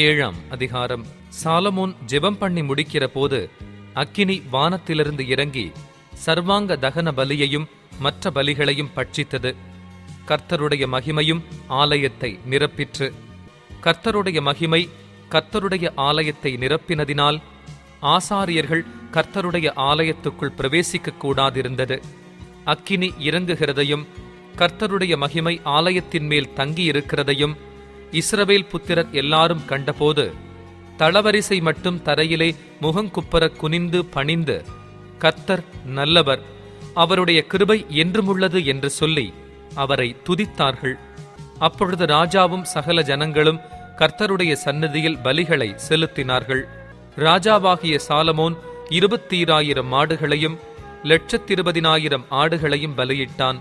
ஏழாம் அதிகாரம். சாலமோன் ஜெபம் பண்ணி முடிக்கிற போது அக்கினி வானத்திலிருந்து இறங்கி சர்வாங்க தகன பலியையும் மற்ற பலிகளையும் பட்சித்தது. கர்த்தருடைய மகிமையும் ஆலயத்தை நிரப்பிற்று. கர்த்தருடைய மகிமை கர்த்தருடைய ஆலயத்தை நிரப்பினதினால் ஆசாரியர்கள் கர்த்தருடைய ஆலயத்துக்குள் பிரவேசிக்க கூடாதிருந்தது. அக்கினி இறங்குகிறதையும் கர்த்தருடைய மகிமை ஆலயத்தின் மேல் தங்கியிருக்கிறதையும் இஸ்ரவேல் புத்திரர் எல்லாரும் கண்டபோது தளவரிசை மட்டும் தரையிலே முகங்குப்புற குனிந்து பணிந்து, கர்த்தர் நல்லவர், அவருடைய கிருபை என்றுமுள்ளது என்று சொல்லி அவரை துதித்தார்கள். அப்பொழுது ராஜாவும் சகல ஜனங்களும் கர்த்தருடைய சந்நிதியில் பலிகளை செலுத்தினார்கள். ராஜாவாகிய சாலமோன் 20,000 மாடுகளையும் 120,000 ஆடுகளையும் பலியிட்டான்.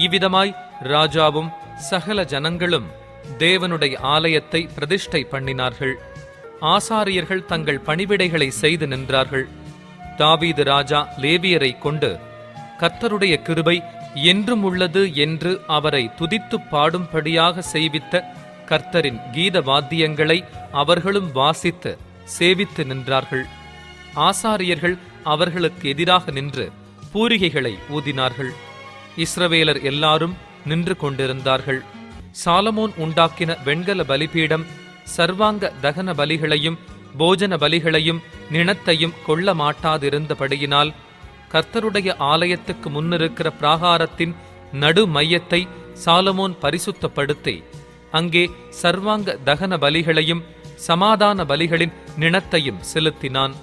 இவ்விதமாய் ராஜாவும் சகல ஜனங்களும் தேவனுடைய ஆலயத்தை பிரதிஷ்டை பண்ணினார்கள். ஆசாரியர்கள் தங்கள் பணிவிடைகளை செய்து நின்றார்கள். தாவீது ராஜா லேவியரை கொண்டு கர்த்தருடைய கிருபை என்றும் உள்ளது என்று அவரை துதித்து பாடும்படியாக செய்வித்த கர்த்தரின் கீத வாத்தியங்களை அவர்களும் வாசித்து சேவித்து நின்றார்கள். ஆசாரியர்கள் அவர்களுக்கு எதிராக நின்று பூரிகைகளை ஊதினார்கள். இஸ்ரவேலர் எல்லாரும் நின்று கொண்டிருந்தார்கள். சாலமோன் உண்டாக்கின வெண்கல பலிபீடம் சர்வாங்க தகன பலிகளையும் போஜன பலிகளையும் நிணத்தையும் கொள்ள மாட்டாதிருந்தபடியினால் கர்த்தருடைய ஆலயத்துக்கு முன்னிருக்கிற பிராகாரத்தின் நடு மையத்தை சாலமோன் பரிசுத்தப்படுத்தி அங்கே சர்வாங்க தகன பலிகளையும் சமாதான பலிகளின் நிணத்தையும் செலுத்தினான்.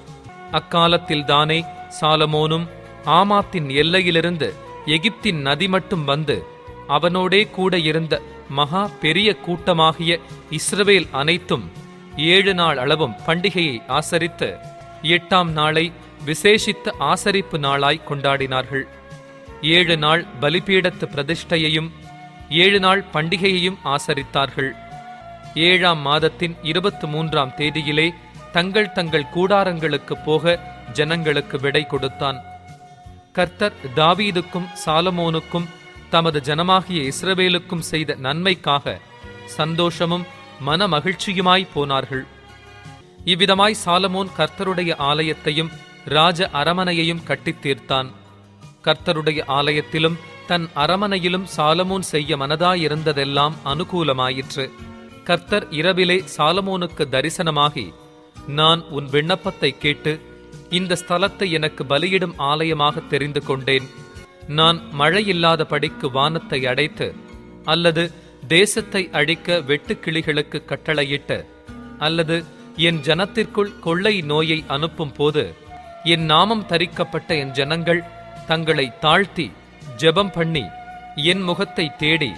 அக்காலத்தில்தானே சாலமோனும் ஆமாத்தின் எல்லையிலிருந்து எகிப்தின் நதி மட்டும் வந்து அவனோடே கூட இருந்த மகா பெரிய கூட்டமாகிய இஸ்ரவேல் அனைத்தும் 7 நாள் அளவும் பண்டிகையை ஆசரித்து 8ஆம் நாளை விசேஷித்த ஆசரிப்பு நாளாய் கொண்டாடினார்கள். 7 நாள் பலிபீடத்து பிரதிஷ்டையையும் 7 நாள் பண்டிகையையும் ஆசரித்தார்கள். 7ஆம் மாதத்தின் 23ஆம் தேதியிலே தங்கள் தங்கள் கூடாரங்களுக்கு போக ஜனங்களுக்கு விடை கொடுத்தான். கர்த்தர் தாவீதுக்கும் சாலமோனுக்கும் தமது ஜனமாகிய இஸ்ரவேலுக்கும் செய்த நன்மைக்காக சந்தோஷமும் மன மகிழ்ச்சியுமாய் போனார்கள். இவ்விதமாய் சாலமோன் கர்த்தருடைய ஆலயத்தையும் ராஜ அரமனையையும் கட்டித் தீர்த்தான். கர்த்தருடைய ஆலயத்திலும் தன் அரமனையிலும் சாலமோன் செய்ய மனதாயிருந்ததெல்லாம் அனுகூலமாயிற்று. கர்த்தர் இரவிலே சாலமோனுக்கு தரிசனமாகி, நான் உன் விண்ணப்பத்தை கேட்டு இந்த ஸ்தலத்தை எனக்கு பலியிடும் ஆலயமாக தெரிந்து கொண்டேன். நான் மழையில்லாத படிக்கு வானத்தை அடைத்து அல்லது தேசத்தை அழிக்க வெட்டுக்கிளிகளுக்கு கட்டளையிட்டு அல்லது என் ஜனத்திற்குள் கொள்ளை நோயை அனுப்பும் போது என் நாமம் தரிக்கப்பட்ட என் ஜனங்கள் தங்களை தாழ்த்தி ஜெபம் பண்ணி என் முகத்தை தேடி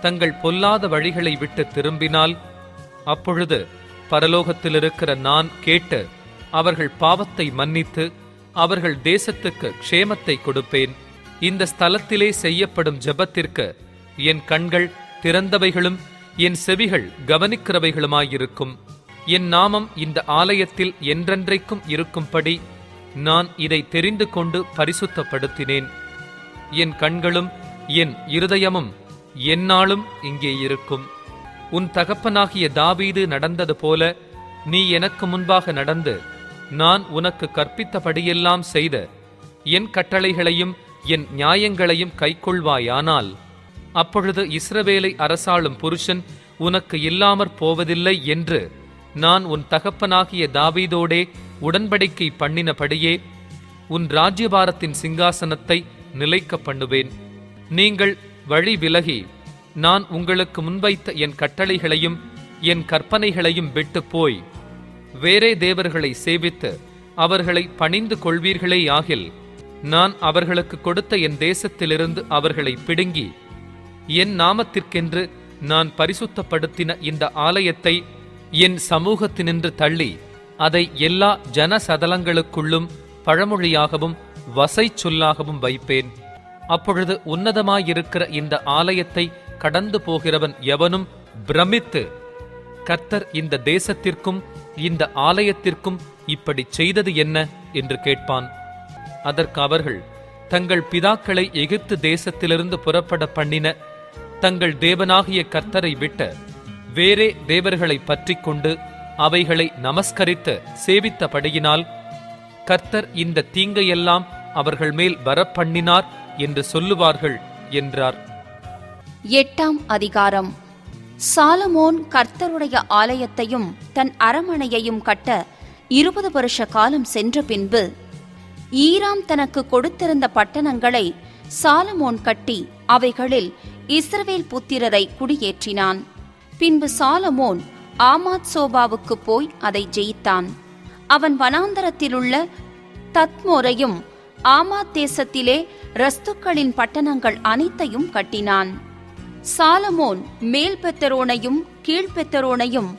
தங்கள் பொல்லாத வழிகளை விட்டு திரும்பினால் அப்பொழுது பரலோகத்திலிருக்கிற நான் கேட்டு அவர்கள் பாவத்தை மன்னித்து அவர்கள் தேசத்துக்கு க்ஷேமத்தை கொடுப்பேன். இந்த ஸ்தலத்திலே செய்யப்படும் ஜெபத்திற்கு என் கண்கள் திறந்தவைகளும் என் செவிகள் கவனிக்கிறவைகளுமாயிருக்கும். என் நாமம் இந்த ஆலயத்தில் என்றென்றைக்கும் இருக்கும்படி நான் இதை தெரிந்து கொண்டு பரிசுத்தப்படுத்தினேன். என் கண்களும் என் இருதயமும் எந்நாளும் இங்கே இருக்கும். உன் தகப்பனாகிய தாவீது நடந்தது போல நீ எனக்கு முன்பாக நடந்து நான் உனக்கு கற்பித்தபடியெல்லாம் செய்த என் கட்டளைகளையும் என் நியாயங்களையும் கைக்கொள்வாயானால் அப்பொழுது இஸ்ரவேலை அரசாளும் புருஷன் உனக்கு இல்லாமற் போவதில்லை என்று நான் உன் தகப்பனாகிய தாவீதோடே உடன்படிக்கை பண்ணினபடியே உன் ராஜ்யபாரத்தின் சிங்காசனத்தை நிலைக்க பண்ணுவேன். நீங்கள் வழி விலகி நான் உங்களுக்கு முன்வைத்த என் கட்டளைகளையும் என் கற்பனைகளையும் விட்டு போய் வேறே தேவர்களை சேவித்து அவர்களை பணிந்து கொள்வீர்களேயாகில் நான் அவர்களுக்கு கொடுத்த என் தேசத்திலிருந்து அவர்களை பிடுங்கி என் நாமத்திற்கென்று நான் பரிசுத்தப்படுத்தின இந்த ஆலயத்தை என் சமூகத்தினின்று தள்ளி அதை எல்லா ஜனசதலங்களுக்குள்ளும் பழமொழியாகவும் வசை சொல்லாகவும் வைப்பேன். அப்பொழுது உன்னதமாயிருக்கிற இந்த ஆலயத்தை கடந்து போகிறவன் எவனும் பிரமித்து, கர்த்தர் இந்த தேசத்திற்கும் இந்த ஆலயத்திற்கும் இப்படி செய்தது என்ன என்று கேட்பான். அதற்கு அவர்கள், தங்கள் பிதாக்களை எகிப்து தேசத்திலிருந்து புறப்பட பண்ணின தங்கள் தேவனாகிய கர்த்தரை விட்ட வேறே தேவர்களை பற்றி கொண்டு அவைகளை நமஸ்கரித்து சேவித்தபடியினால் கர்த்தர் இந்த தீங்கையெல்லாம் அவர்கள் மேல் வரப்பண்ணினார் என்று சொல்லுவார்கள் என்றார். 8ஆம் அதிகாரம். சாலமோன் கர்த்தருடைய ஆலயத்தையும் தன் அரமனையையும் கட்ட 20 வருஷ காலம் சென்ற பின்பு ஈராம் தனக்கு கொடுத்திருந்த பட்டணங்களை சாலமோன் கட்டி அவைகளில் இஸ்ரவேல் புத்திரரை குடியேற்றினான். பின்பு சாலமோன் ஆமாத் சோபாவுக்கு போய் அதை ஜெயித்தான். அவன் வனாந்தரத்திலுள்ள தத்மோரையும் ஆமாத் தேசத்திலே ரஸ்துக்களின் பட்டணங்கள் அனைத்தையும் கட்டினான். சாலமோன் மேல் பெத்தரோனையும் கீழ்பெத்தரோனையும்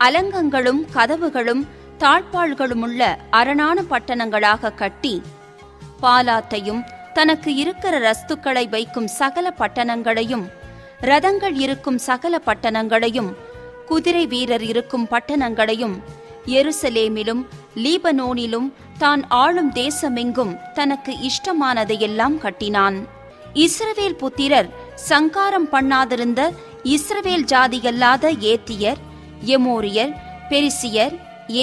அலங்கங்களும் கதவுகளும் தாழ்பாள்களுமுள்ள அரணான பட்டணங்களாக கட்டி பாலாத்தையும் தனக்கு இருக்கிற ரஸ்துக்களை வைக்கும் சகல பட்டணங்களையும் ரதங்கள் இருக்கும் சகல பட்டணங்களையும் குதிரை வீரர் இருக்கும் பட்டணங்களையும் எருசலேமிலும் லீபனோனிலும் தான் ஆளும் தேசமெங்கும் தனக்கு இஷ்டமானதையெல்லாம் கட்டினான். இஸ்ரவேல் புத்திரர் சங்காரம் பண்ணாதிருந்த இஸ்ரவேல் ஜாதியல்லாத ஏத்தியர், எமோரியர், பெரிசியர்,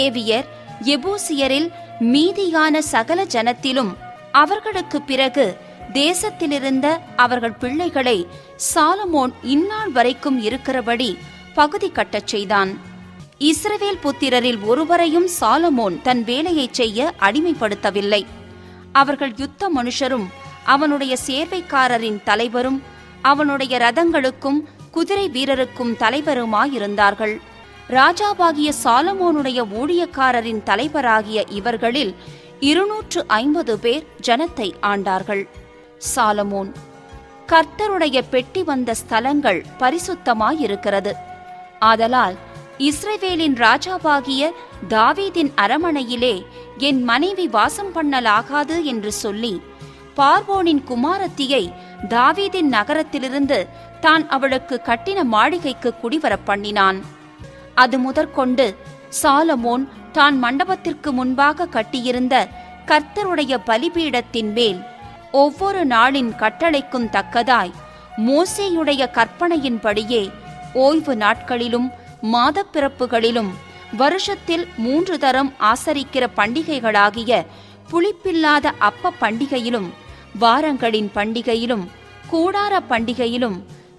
ஏவியர், எபூசியரில் மீதியான சகல ஜனத்திலும் அவர்களுக்கு பிறகு தேசத்திலிருந்த அவர்கள் பிள்ளைகளை சாலமோன் இந்நாள் வரைக்கும் இருக்கிறபடி பகுதி கட்டச் செய்தான். இஸ்ரவேல் புத்திரரில் ஒருவரையும் சாலமோன் தன் வேலையை செய்ய அடிமைப்படுத்தவில்லை. அவர்கள் யுத்த மனுஷரும் அவனுடைய சேர்வைக்காரரின் தலைவரும் அவனுடைய ரதங்களுக்கும் குதிரை வீரருக்கும் தலைவருமாயிருந்தார்கள். ராஜாவாகிய சாலமோனுடைய ஊழியக்காரரின் தலைவராகிய இவர்களில் 250 பேர் ஜனத்தை ஆண்டார்கள். சாலமோன், கர்த்தருடைய பெட்டி வந்த ஸ்தலங்கள் பரிசுத்தமாயிருக்கிறது. ஆதலால் இஸ்ரவேலின் ராஜாவாகிய தாவீதின் அரமனையிலே என் மனைவி வாசம் பண்ணலாகாது என்று சொல்லி பார்வோனின் குமாரத்தியை தாவீதின் நகரத்திலிருந்து தான் அவளுக்கு கட்டின மாளிகைக்கு குடிவரப் பண்ணினான். அது முதற்கொண்டு சாலமோன் தான் மண்டபத்திற்கு முன்பாக கட்டியிருந்த கர்த்தருடைய பலிபீடத்தின் மேல் ஒவ்வொரு நாளின் கட்டளைக்கும் தக்கதாய் மோசேயுடைய கற்பனையின்படியே ஓய்வு நாட்களிலும் மாதப்பிறப்புகளிலும் வருஷத்தில் 3 தரம் ஆசரிக்கிற பண்டிகைகளாகிய புளிப்பில்லாத அப்ப பண்டிகையிலும் வாரங்களின் பண்டிகையிலும் கூடார பண்டிகையிலும்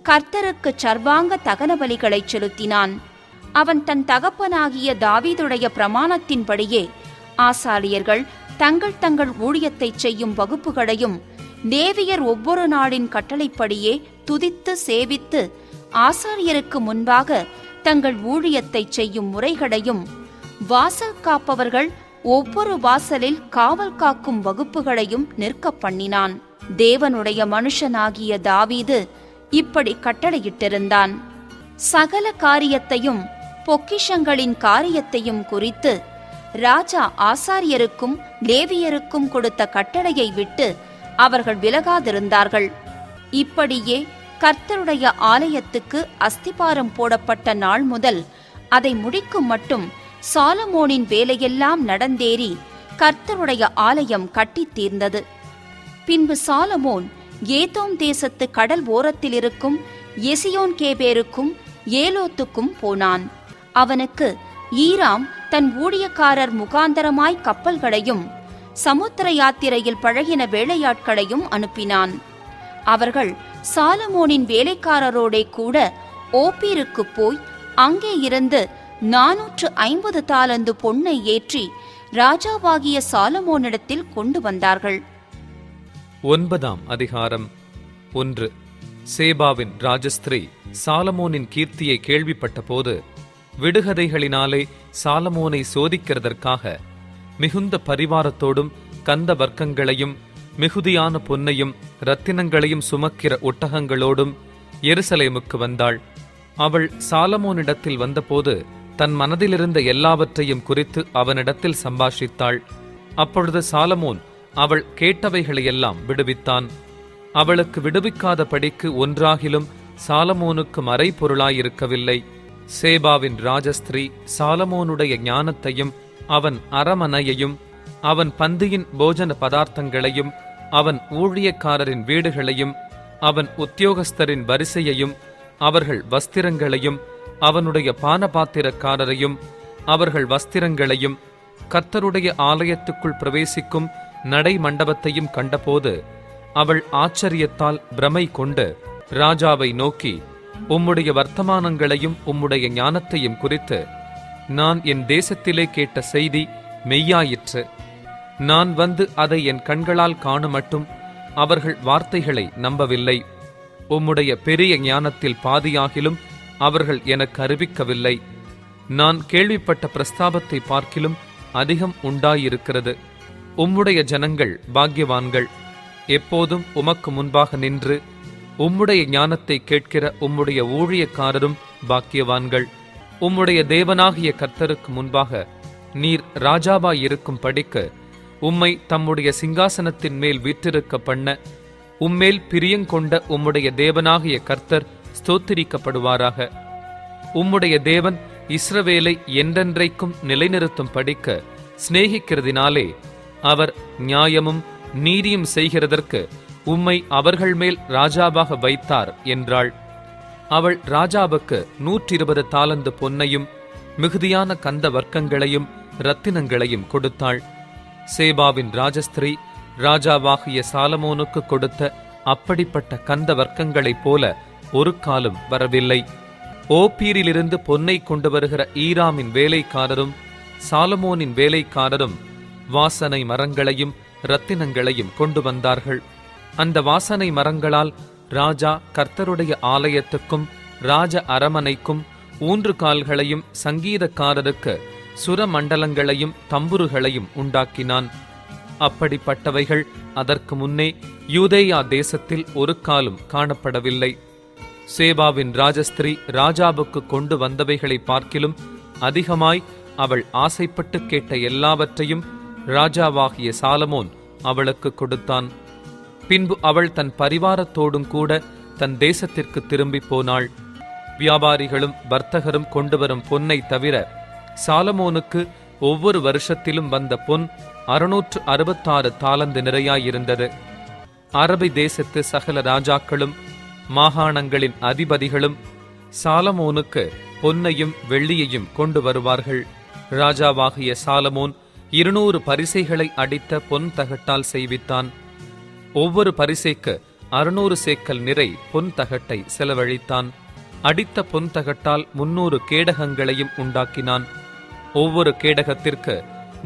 கர்த்தருக்கு சர்வாங்க தகன பலிகளை செலுத்தினான். அவன் தன் தகப்பனாகிய தாவீதுடைய பிரமாணத்தின்படியே ஆசாரியர்கள் தங்கள் தங்கள் ஊழியத்தை செய்யும் வகுப்புகளையும் லேவியர் ஒவ்வொரு நாளின் கட்டளைப்படியே துதித்து சேவித்து ஆசாரியருக்கு முன்பாக தங்கள் ஊழியத்தை செய்யும் முறைகளையும் வாசல் காப்பவர்கள் ஒவ்வொரு வாசலில் காவல் காக்கும் வகுப்புகளையும் நிற்க பண்ணினான். தேவனுடைய மனுஷனாகிய தாவீது இப்படி கட்டளையிட்டிருந்தான். சகல காரியத்தையும் பொக்கிஷங்களின் காரியத்தையும் குறித்து ராஜா ஆசாரியருக்கும் லேவியருக்கும் கொடுத்த கட்டளையை விட்டு அவர்கள் விலகாதிருந்தார்கள். இப்படியே கர்த்தருடைய ஆலயத்துக்கு அஸ்திபாரம் போடப்பட்ட நாள் முதல் அதை முடிக்கும் மட்டும் சாலமோனின் வேலையெல்லாம் நடந்தேறி கர்த்தருடைய ஆலயம் கட்டித் தீர்ந்தது. பின்பு சாலமோன் ஏதோம் தேசத்து கடல் ஓரத்தில் இருக்கும் எசியோன் கேபேருக்கும் ஏலோத்துக்கும் போனான். அவனுக்கு ஈராம் தன் ஊழியக்காரர் முகாந்தரமாய் கப்பல்களையும் சமுத்திர யாத்திரையில் பழகின வேலையாட்களையும் அனுப்பினான். அவர்கள் சாலமோனின் வேலைக்காரரோடே கூட ஓப்பீருக்கு போய் அங்கே இருந்து 450 தாலந்து பொன்னை ஏற்றி ராஜாவாகிய சாலமோனிடத்தில் கொண்டு வந்தார்கள். 9ஆம் அதிகாரம். 1. சேபாவின் ராஜஸ்திரீ சாலமோனின் கீர்த்தியை கேள்விப்பட்ட போது விடுகதைகளினாலே சாலமோனை சோதிக்கிறதற்காக மிகுந்த பரிவாரத்தோடும் கந்த வர்க்கங்களையும் மிகுதியான பொன்னையும் இரத்தினங்களையும் சுமக்கிற ஒட்டகங்களோடும் எருசலேமுக்கு வந்தாள். அவள் சாலமோனிடத்தில் வந்தபோது தன் மனதிலிருந்த எல்லாவற்றையும் குறித்து அவனிடத்தில் சம்பாஷித்தாள். அப்பொழுது சாலமோன் அவள் கேட்டவைகளையெல்லாம் விடுவித்தான். அவளுக்கு விடுவிக்காத படிக்கு ஒன்றாகிலும் சாலமோனுக்கு மறைபொருளாயிருக்கவில்லை. சேபாவின் ராஜஸ்திரீ சாலமோனுடைய ஞானத்தையும் அவன் அரமனையையும் அவன் பந்தியின் போஜன பதார்த்தங்களையும் அவன் ஊழியக்காரரின் வீடுகளையும் அவன் உத்தியோகஸ்தரின் வரிசையையும் அவர்கள் வஸ்திரங்களையும் அவனுடைய பானபாத்திரக்காரரையும் அவர்கள் வஸ்திரங்களையும் கர்த்தருடைய ஆலயத்துக்குள் பிரவேசிக்கும் நடை மண்டபத்தையும் கண்டபோது அவள் ஆச்சரியத்தால் பிரமை கொண்டு ராஜாவை நோக்கி, உம்முடைய வர்த்தமானங்களையும் உம்முடைய ஞானத்தையும் குறித்து நான் என் தேசத்திலே கேட்ட செய்தி மெய்யாயிற்று. நான் வந்து அதை என் கண்களால் காணுமட்டும் அவர்கள் வார்த்தைகளை நம்பவில்லை. உம்முடைய பெரிய ஞானத்தில் பாதியாகிலும் அவர்கள் எனக்கு அறிவிக்கவில்லை. நான் கேள்விப்பட்ட பிரஸ்தாபத்தை பார்க்கிலும் அதிகம் உண்டாயிருக்கிறது. உம்முடைய ஜனங்கள் பாக்கியவான்கள். எப்போதும் உமக்கு முன்பாக நின்று உம்முடைய ஞானத்தை கேட்கிற உம்முடைய ஊழியக்காரரும் பாக்கியவான்கள். உம்முடைய தேவனாகிய கர்த்தருக்கு முன்பாக நீர் ராஜாவாயிருக்கும் படிக்கு உம்மை தம்முடைய சிங்காசனத்தின் மேல் வீற்றிருக்க பண்ண உம்மேல் பிரியங்கொண்ட உம்முடைய தேவனாகிய கர்த்தர் ஸ்தோத்திரிக்கப்படுவாராக. உம்முடைய தேவன் இஸ்ரவேலை என்றென்றைக்கும் நிலைநிறுத்தும் படிக்க சிநேகிக்கிறதினாலே அவர் நியாயமும் நீதியும் செய்கிறதற்கு உம்மை அவர்கள் மேல் ராஜாவாக வைத்தார் என்றாள். அவள் ராஜாவுக்கு 120 தாலந்து பொன்னையும் மிகுதியான கந்த வர்க்கங்களையும் இரத்தினங்களையும் கொடுத்தாள். சேபாவின் ராஜஸ்திரீ ராஜாவாகிய சாலமோனுக்கு கொடுத்த அப்படிப்பட்ட கந்த வர்க்கங்களைப் போல ஒரு காலம் வரவில்லை. ஓப்பீரிலிருந்து பொன்னை கொண்டு வருகிற ஈராமின் வேலைக்காரரும் சாலமோனின் வேலைக்காரரும் வாசனை மரங்களையும் இரத்தினங்களையும் கொண்டு வந்தார்கள். அந்த வாசனை மரங்களால் ராஜா கர்த்தருடைய ஆலயத்துக்கும் ராஜ அரமனைக்கும் ஊன்றுகால்களையும் சங்கீதக்காரருக்கு சுரமண்டலங்களையும் தம்புருகளையும் உண்டாக்கினான். அப்படிப்பட்டவைகள் அதற்கு முன்னே யூதேயா தேசத்தில் ஒரு காலும் காணப்படவில்லை. சேபாவின் ராஜஸ்திரீ ராஜாவுக்கு கொண்டு வந்தவைகளை பார்க்கிலும் அதிகமாய் அவள் ஆசைப்பட்டு கேட்ட எல்லாவற்றையும் ராஜாவாகிய சாலமோன் அவளுக்கு கொடுத்தான். பின்பு அவள் தன் பரிவாரத்தோடும் கூட தன் தேசத்திற்கு திரும்பி போனாள். வியாபாரிகளும் வர்த்தகரும் கொண்டு வரும் பொன்னை தவிர சாலமோனுக்கு ஒவ்வொரு வருஷத்திலும் வந்த பொன் 666 தாலந்து நிறையாயிருந்தது. அரபி தேசத்து சகல ராஜாக்களும் மாகாணங்களின் அதிபதிகளும் சாலமோனுக்கு பொன்னையும் வெள்ளியையும் கொண்டு வருவார்கள். ராஜாவாகிய சாலமோன் 200 பரிசைகளை அடித்த பொன் தகட்டால் செய்வித்தான். ஒவ்வொரு பரிசைக்கு 600 சேக்கல் நிறை பொன் தகட்டை செலவழித்தான். அடித்த பொன் தகட்டால் 300 கேடகங்களையும் உண்டாக்கினான். ஒவ்வொரு கேடகத்திற்கு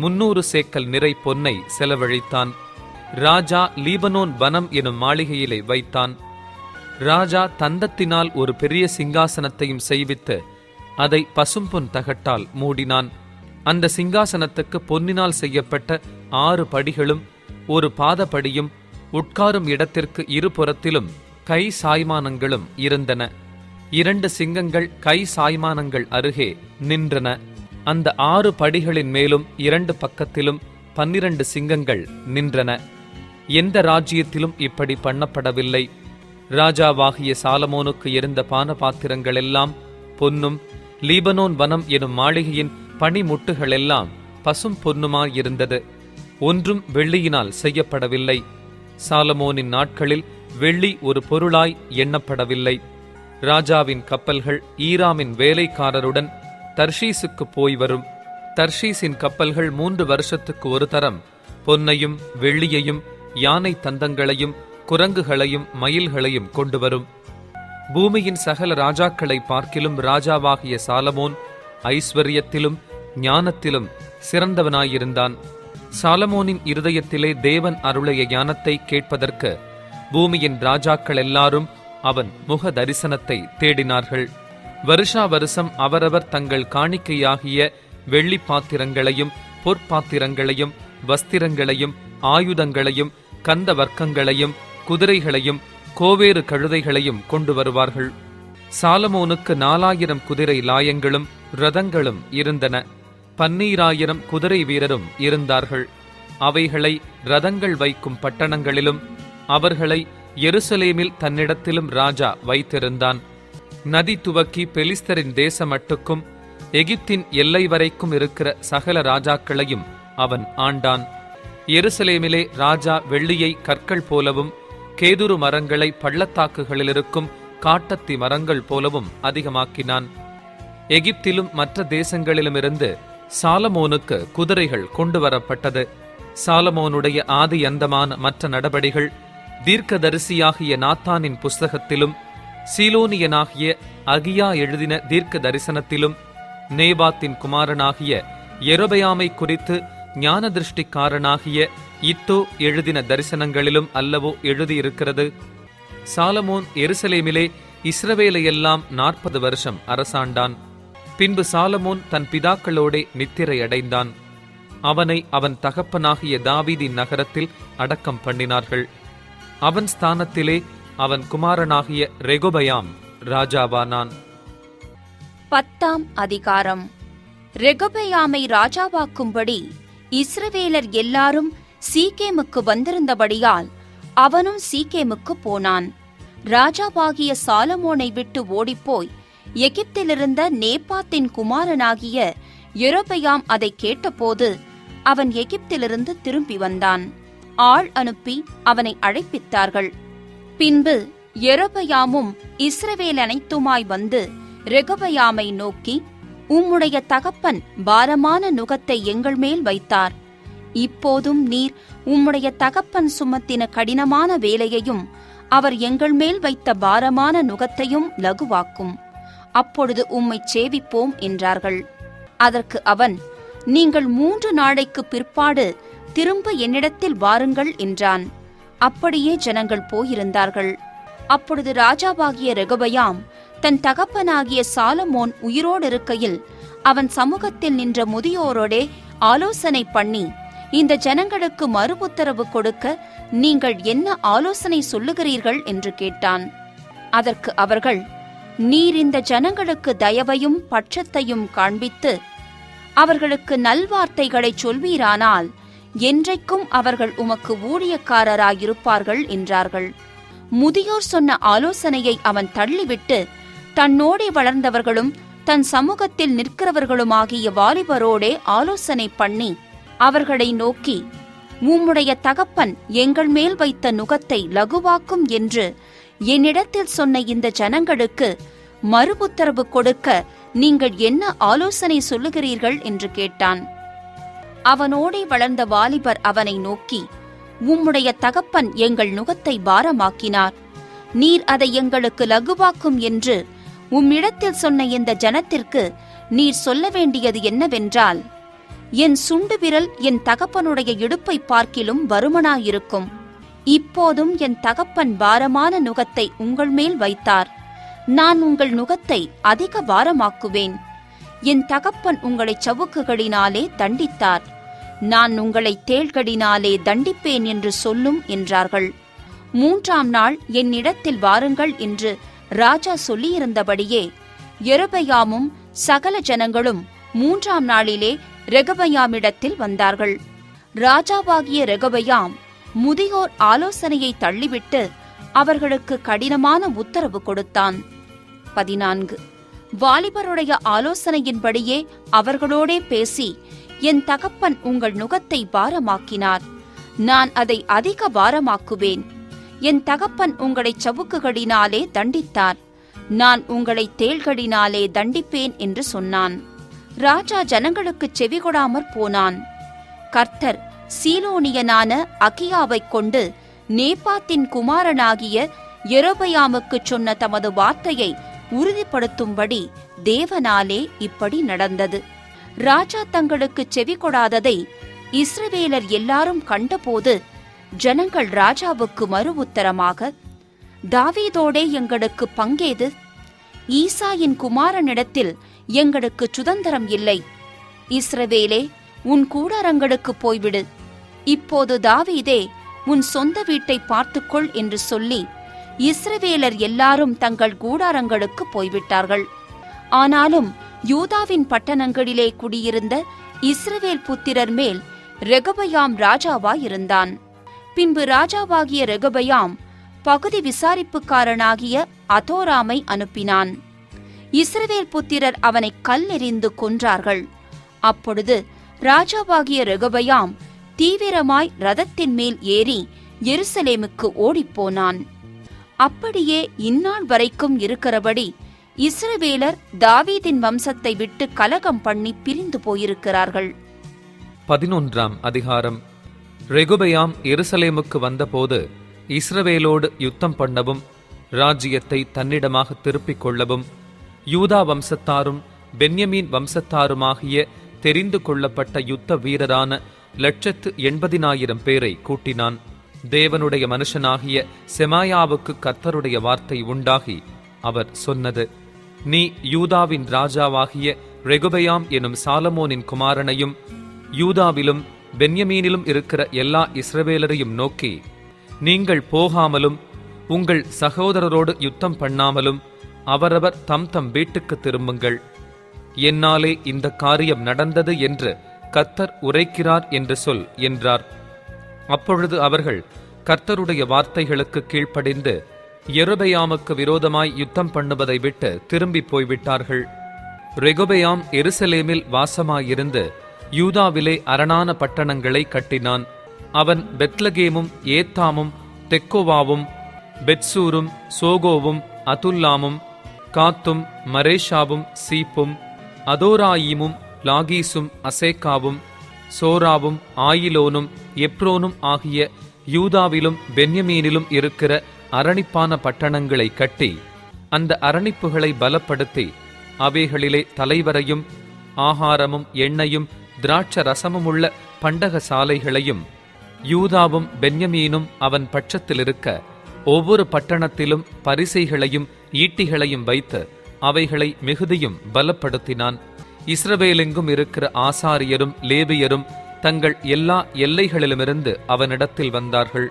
300 சேக்கல் நிறை பொன்னை செலவழித்தான். ராஜா லீபனோன் வனம் எனும் மாளிகையிலே வைத்தான். ராஜா தந்தத்தினால் ஒரு பெரிய சிங்காசனத்தையும் செய்வித்து அதை பசும்பொன் தகட்டால் மூடினான். அந்த சிங்காசனத்துக்கு பொன்னினால் செய்யப்பட்ட 6 படிகளும் ஒரு பாதப்படியும் உட்காரும் இடத்திற்கு இருபுறத்திலும் கை சாய்மானங்களும் இருந்தன. 2 சிங்கங்கள் கை சாய்மானங்கள் அருகே நின்றன. அந்த 6 படிகளின் மேலும் 2 பக்கத்திலும் 12 சிங்கங்கள் நின்றன. எந்த ராஜ்யத்திலும் இப்படி பண்ணப்படவில்லை. ராஜாவாகிய சாலமோனுக்கு இருந்த பானபாத்திரங்கள் எல்லாம் பொன்னும், லீபனோன் வனம் எனும் மாளிகையின் பனிமுட்டுகளெல்லாம் பசும் பொன்னுமாயிருந்தது. ஒன்றும் வெள்ளியினால் செய்யப்படவில்லை. சாலமோனின் நாட்களில் வெள்ளி ஒரு பொருளாய் எண்ணப்படவில்லை. ராஜாவின் கப்பல்கள் ஈராமின் வேலைக்காரருடன் தர்ஷீசுக்கு போய் வரும். தர்ஷீசின் கப்பல்கள் 3 வருஷத்துக்கு ஒரு தரம் பொன்னையும் வெள்ளியையும் யானை தந்தங்களையும் குரங்குகளையும் மயில்களையும் கொண்டு வரும். பூமியின் சகல ராஜாக்களை பார்க்கிலும் ராஜாவாகிய சாலமோன் ஐஸ்வர்யத்திலும் ஞானத்திலும் சிறந்தவனாயிருந்தான். சாலமோனின் இருதயத்திலே தேவன் அருளிய ஞானத்தை கேட்பதற்கு பூமியின் ராஜாக்கள் எல்லாரும் அவன் முக தரிசனத்தை தேடினார்கள். வருஷா வருஷம் அவரவர் தங்கள் காணிக்கையாகிய வெள்ளி பாத்திரங்களையும் பொற்பாத்திரங்களையும் வஸ்திரங்களையும் ஆயுதங்களையும் கந்த வர்க்கங்களையும் குதிரைகளையும் கோவேறு கழுதைகளையும் கொண்டு வருவார்கள். சாலமோனுக்கு 4000 குதிரை லாயங்களும் இரதங்களும் இருந்தன. 12000 குதிரை வீரரும் இருந்தார்கள். அவைகளை இரதங்கள் வைக்கும் பட்டணங்களிலும் அவர்களை எருசலேமில் தன்னிடத்திலும் ராஜா வைத்திருந்தான். நதி துவக்கி பெலிஸ்தரின் தேசமட்டுக்கும் எகிப்தின் எல்லை வரைக்கும் இருக்கிற சகல ராஜாக்களையும் அவன் ஆண்டான். எருசலேமிலே ராஜா வெள்ளியை கற்கள் போலவும் கேதுரு மரங்களை பள்ளத்தாக்குகளில் இருக்கும் காட்டத்தி மரங்கள் போலவும் அதிகமாக்கினான். எகிப்திலும் மற்ற தேசங்களிலுமிருந்து சாலமோனுக்கு குதிரைகள் கொண்டு வரப்பட்டது. சாலமோனுடைய ஆதி அந்தமான மற்ற நடபடிகள் தீர்க்கதரிசியாகிய நாத்தானின் புஸ்தகத்திலும் சீலோனியனாகிய அகியா எழுதின தீர்க்க தரிசனத்திலும் நேபாத்தின் குமாரனாகிய யெரொபெயாமை குறித்து ஞான திருஷ்டிக்காரனாகிய இத்தோ எழுதின தரிசனங்களிலும் அல்லவோ எழுதியிருக்கிறது. சாலமோன் எருசலேமிலே இஸ்ரவேலையெல்லாம் 40 வருஷம் அரசாண்டான். பின்பு சாலமோன் தன் பிதாக்களோடே நித்திரை அடைந்தான். அவனை அவன் தகப்பனாகிய தாவீதின் நகரத்தில் அடக்கம் பண்ணினார்கள். அவன் ஸ்தானத்திலே அவன் குமாரனாகிய ரெகொபெயாம் ராஜாவானான். 10ஆம் அதிகாரம். ரெகொபெயாமை ராஜாவாக்கும்படி இஸ்ரவேலர் எல்லாரும் சீகேமுக்கு வந்திருந்தபடியால் அவனும் சீகேமுக்கு போனான். ராஜாவாகிய சாலமோனை விட்டு ஓடிப்போய் எகிப்திலிருந்த நேபாத்தின் குமாரனாகிய யெரொபெயாம் அதை கேட்டபோது அவன் எகிப்திலிருந்து திரும்பி வந்தான். ஆள் அனுப்பி அவனை அழைப்பித்தார்கள். பின்பு யெரொபெயாமும் இஸ்ரவேல் அனைத்துமாய் வந்து ரெகொபெயாமை நோக்கி, உம்முடைய தகப்பன் பாரமான நுகத்தை எங்கள் மேல் வைத்தார். இப்போதும் நீர் உம்முடைய தகப்பன் சுமத்தின கடினமான வேலையையும் அவர் எங்கள் மேல் வைத்த பாரமான நுகத்தையும் லகுவாக்கும். அப்பொழுது உம்மை சேவிப்போம் என்றார்கள். அதற்கு அவன், நீங்கள் 3 நாளைக்கு பிற்பாடு திரும்ப என்னிடத்தில் வாருங்கள் என்றான். அப்படியே ஜனங்கள் போயிருந்தார்கள். அப்பொழுது ராஜாவாகிய ரெகொபெயாம் தன் தகப்பனாகிய சாலமோன் உயிரோடு இருக்கையில் அவன் சமூகத்தில் நின்ற முதியோரோடே ஆலோசனை பண்ணி, இந்த ஜனங்களுக்கு மறு உத்தரவு கொடுக்க நீங்கள் என்ன ஆலோசனை சொல்லுகிறீர்கள் என்று கேட்டான். அதற்கு அவர்கள், நீர் இந்த ஜனங்களுக்கு தயவையும் பட்சத்தையும் காண்பித்து அவர்களுக்கு நல்வார்த்தைகளை சொல்வீரானால் என்றைக்கும் அவர்கள் உமக்கு ஊழியக்காரராயிருப்பார்கள் என்றார்கள். முதியோர் சொன்ன ஆலோசனையை அவன் தள்ளிவிட்டு தன்னோடே வளர்ந்தவர்களும் தன் சமூகத்தில் நிற்கிறவர்களுமாகிய வாலிபரோடே ஆலோசனை பண்ணி அவர்களை நோக்கி, உம்முடைய தகப்பன் எங்கள் மேல் வைத்த நுகத்தை லகுவாக்கும் என்று என்னிடத்தில் சொன்ன இந்த ஜனங்களுக்கு மறு உத்தரவு கொடுக்க நீங்கள் என்ன ஆலோசனை சொல்லுகிறீர்கள் என்று கேட்டான். அவனோடே வளர்ந்த வாலிபர் அவனை நோக்கி, உம்முடைய தகப்பன் எங்கள் நுகத்தை பாரமாக்கினார். நீர் அதை எங்களுக்கு லகுவாக்கும் என்று உம்மிடத்தில் சொன்ன இந்த ஜனத்திற்கு நீர் சொல்ல வேண்டியது என்னவென்றால், என் சுண்டு விரல் என் தகப்பனுடைய இடுப்பை பார்க்கிலும் வருமனாயிருக்கும். இப்போதும் என் தகப்பன் பாரமான நுகத்தை உங்கள் மேல் வைத்தார். நான் உங்கள் நுகத்தை அதிக பாரமாக்குவேன். என் தகப்பன் உங்களை சவுக்குகளினாலே தண்டித்தார். நான் உங்களை தேள்களினாலே தண்டிப்பேன் என்று சொல்லும் என்றார்கள். 3ஆம் நாள் என்னிடத்தில் வாருங்கள் என்று ராஜா சொல்லியிருந்தபடியே யெரொபெயாமும் சகல ஜனங்களும் 3ஆம் நாளிலே ரெகொபெயாமிடத்தில் வந்தார்கள். ராஜாவாகிய ரெகொபெயாம் முதியோர் ஆலோசனையை தள்ளிவிட்டு அவர்களுக்கு கடினமான உத்தரவு கொடுத்தான். 14. வாலிபருடைய ஆலோசனையின்படியே அவர்களோடே பேசி, என் தகப்பன் உங்கள் நுகத்தை பாரமாக்கினார். நான் அதை அதிக பாரமாக்குவேன். என் தகப்பன் உங்களை சவுக்குகளினாலே தண்டித்தார். நான் உங்களை தேள்களினாலே தண்டிப்பேன் என்று சொன்னான். ராஜா ஜனங்களுக்குச் செவிகொடாமற் போனான். கர்த்தர் சீலோனியனான அகியாவைக் கொண்டு நேபாத்தின் குமாரனாகிய யெரொபெயாமுக்குச் சொன்ன தமது வார்த்தையை உறுதிப்படுத்தும்படி தேவனாலே இப்படி நடந்தது. ராஜா தங்களுக்குச் செவி கொடாததை இஸ்ரவேலர் எல்லாரும் கண்டபோது ஜனங்கள் ராஜாவுக்கு மறு உத்தரமாக, தாவீதோடே எங்களுக்கு பங்கேது? ஈசாயின் குமாரனிடத்தில் எங்களுக்கு சுதந்திரம் இல்லை. இஸ்ரவேலே, உன் கூடாரங்களுக்கு போய்விடு. இப்போது தாவீதே, உன் சொந்த வீட்டை பார்த்துக்கொள் என்று சொல்லி இஸ்ரவேலர் எல்லாரும் தங்கள் கூடாரங்களுக்கு போய்விட்டார்கள். ஆனாலும் யூதாவின் பட்டணங்களிலே குடியிருந்த இஸ்ரவேல் புத்திரர் மேல் ரெகொபெயாம் ராஜாவாயிருந்தான். பின்பு ராஜாவாகிய ரெகொபெயாம் பகுதி விசாரிப்புக்காரனாகிய அதோராமை அனுப்பினான். இஸ்ரவேல் புத்திரர் அவனை கல்லெறிந்து கொன்றார்கள். அப்பொழுது ராஜாவாகிய ரெகொபெயாம் தீவிரமாய் ரதத்தின் மேல் ஏறி எருசலேமுக்கு ஓடிப்போனான். அப்படியே இந்நாள் வரைக்கும் இருக்கிறபடி இஸ்ரவேலர் தாவீதின் வம்சத்தை விட்டு கலகம் பண்ணி பிரிந்து போயிருக்கிறார்கள். 11ஆம் அதிகாரம். ரெகொபெயாம் எருசலேமுக்கு வந்தபோது இஸ்ரவேலோடு யுத்தம் பண்ணவும் ராஜ்யத்தை தன்னிடமாக திருப்பிக் கொள்ளவும் யூதா வம்சத்தாரும் பென்யமீன் வம்சத்தாருமாகிய தெரிந்து கொள்ளப்பட்ட யுத்த வீரரான 180,000 பேரை கூட்டினான். தேவனுடைய மனுஷனாகிய செமாயாவுக்கு கர்த்தருடைய வார்த்தை உண்டாகி அவர் சொன்னது: நீ யூதாவின் ராஜாவாகிய ரெகொபெயாம் எனும் சாலமோனின் குமாரனையும் யூதாவிலும் பென்யமீனிலும் இருக்கிற எல்லா இஸ்ரவேலரையும் நோக்கி, நீங்கள் போகாமலும் உங்கள் சகோதரரோடு யுத்தம் பண்ணாமலும் அவரவர் தம் தம் வீட்டுக்கு திரும்புங்கள். என்னாலே இந்த காரியம் நடந்தது என்று கர்த்தர் உரைக்கிறார் என்று சொல் என்றார். அப்பொழுது அவர்கள் கர்த்தருடைய வார்த்தைகளுக்கு கீழ்ப்படிந்து யெரொபெயாமுக்கு விரோதமாய் யுத்தம் பண்ணுவதை விட்டு திரும்பி போய்விட்டார்கள். ரெகொபெயாம் எருசலேமில் வாசமாயிருந்து யூதாவிலே அரணான பட்டணங்களை கட்டினான். அவன் பெத்லகேமும் ஏத்தாமும் தெக்கோவாவும் பெத்சூரும் சோகோவும் அதுல்லாமும் காத்தும் மரேஷாவும் சீப்பும் அதோராயிமும் லாகீசும் அசேக்காவும் சோராவும் ஆயிலோனும் எப்ரோனும் ஆகிய யூதாவிலும் பென்யமீனிலும் இருக்கிற அரணிப்பான பட்டணங்களை கட்டி அந்த அரணிப்புகளை பலப்படுத்தி அவைகளிலே தலைவரையும் ஆகாரமும் எண்ணெயும் திராட்ச ரசமுமுள்ள பண்டக சாலைகளையும் யூதாவும் பென்யமீனும் அவன் பட்சத்தில் இருக்க ஒவ்வொரு பட்டணத்திலும் பரிசைகளையும் ஈட்டிகளையும் வைத்து அவைகளை மிகுதியும் பலப்படுத்தினான். இஸ்ரவேலெங்கும் இருக்கிற ஆசாரியரும் லேவியரும் தங்கள் எல்லா எல்லைகளிலுமிருந்து அவனிடத்தில் வந்தார்கள்.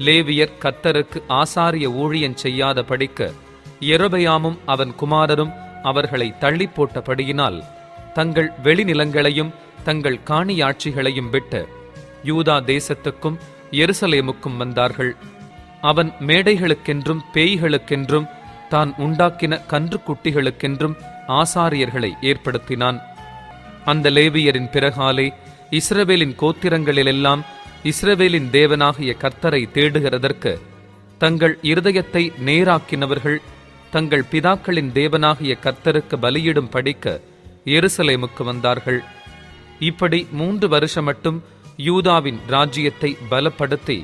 லேவியர் கர்த்தருக்கு ஆசாரிய ஊழியன் செய்யாத படிக்க யெரொபெயாமும் அவன் குமாரரும் அவர்களை தள்ளி போட்டபடியினால் தங்கள் வெளிநிலங்களையும் தங்கள் காணியாட்சிகளையும் விட்டு யூதா தேசத்துக்கும் எருசலேமுக்கும் வந்தார்கள். அவன் மேடைகளுக்கென்றும் பேய்களுக்கென்றும் தான் உண்டாக்கின கன்றுக்குட்டிகளுக்கென்றும் ஆசாரியர்களை ஏற்படுத்தினான். அந்த லேவியரின் பிறகாலே இஸ்ரவேலின் கோத்திரங்களிலெல்லாம் இஸ்ரவேலின் தேவனாகிய கர்த்தரை தேடுகிறதற்கு தங்கள் இருதயத்தை நேராக்கினவர்கள் தங்கள் பிதாக்களின் தேவனாகிய கர்த்தருக்கு பலியிடும் படிக்க எருசலேமுக்கு வந்தார்கள். இப்படி 3 வருஷம் மட்டும் யூதாவின் ராஜ்யத்தை பலப்படுத்தி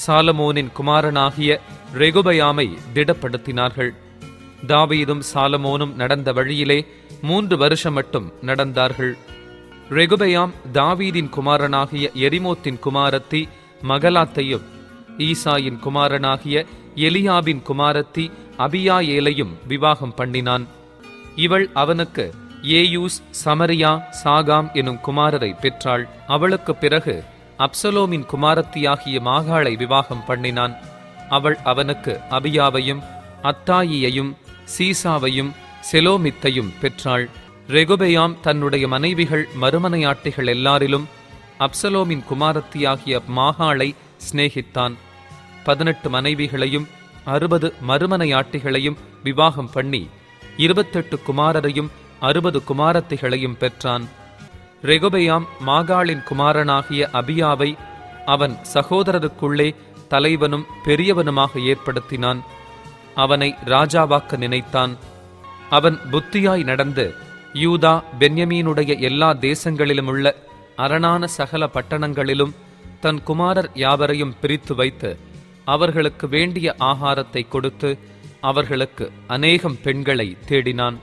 சாலமோனின் குமாரனாகிய ரெகொபெயாமை திடப்படுத்தினார்கள். தாவீதும் சாலமோனும் நடந்த வழியிலே 3 வருஷம் மட்டும் நடந்தார்கள். ரெகொபெயாம் தாவீதின் குமாரனாகிய எரிமோத்தின் குமாரத்தி மகலாத்தையும் ஈசாயின் குமாரனாகிய எலியாபின் குமாரத்தி அபியாயேலையும் விவாகம் பண்ணினான். இவள் அவனுக்கு ஏயூஸ், சமரியா, சாகாம் எனும் குமாரரை பெற்றாள். அவளுக்கு பிறகு அப்சலோமின் குமாரத்தியாகிய மாகாளை விவாகம் பண்ணினான். அவள் அவனுக்கு அபியாவையும் அத்தாயியையும் சீசாவையும் செலோமித்தையும் பெற்றாள். ரெகொபெயாம் தன்னுடைய மனைவிகள் மறுமனையாட்டிகள் எல்லாரிலும் அப்சலோமின் குமாரத்தியாகிய மாகாளை சிநேகித்தான். 18 மனைவிகளையும் 60 மறுமனையாட்டிகளையும் விவாகம் பண்ணி 28 குமாரரையும் 60 குமாரத்திகளையும் பெற்றான். ரெகொபெயாம் மாகாளின் குமாரனாகிய அபியாவை அவன் சகோதரருக்குள்ளே தலைவனும் பெரியவனுமாக ஏற்படுத்தினான். அவனை ராஜாவாக்க நினைத்தான். அவன் புத்தியாய் நடந்து யூதா பென்யமீனுடைய எல்லா தேசங்களிலுமுள்ள அரணான சகல பட்டணங்களிலும் தன் குமாரர் யாவரையும் பிரித்து வைத்து அவர்களுக்கு வேண்டிய ஆகாரத்தை கொடுத்து அவர்களுக்கு அநேகம் பெண்களை தேடினான்.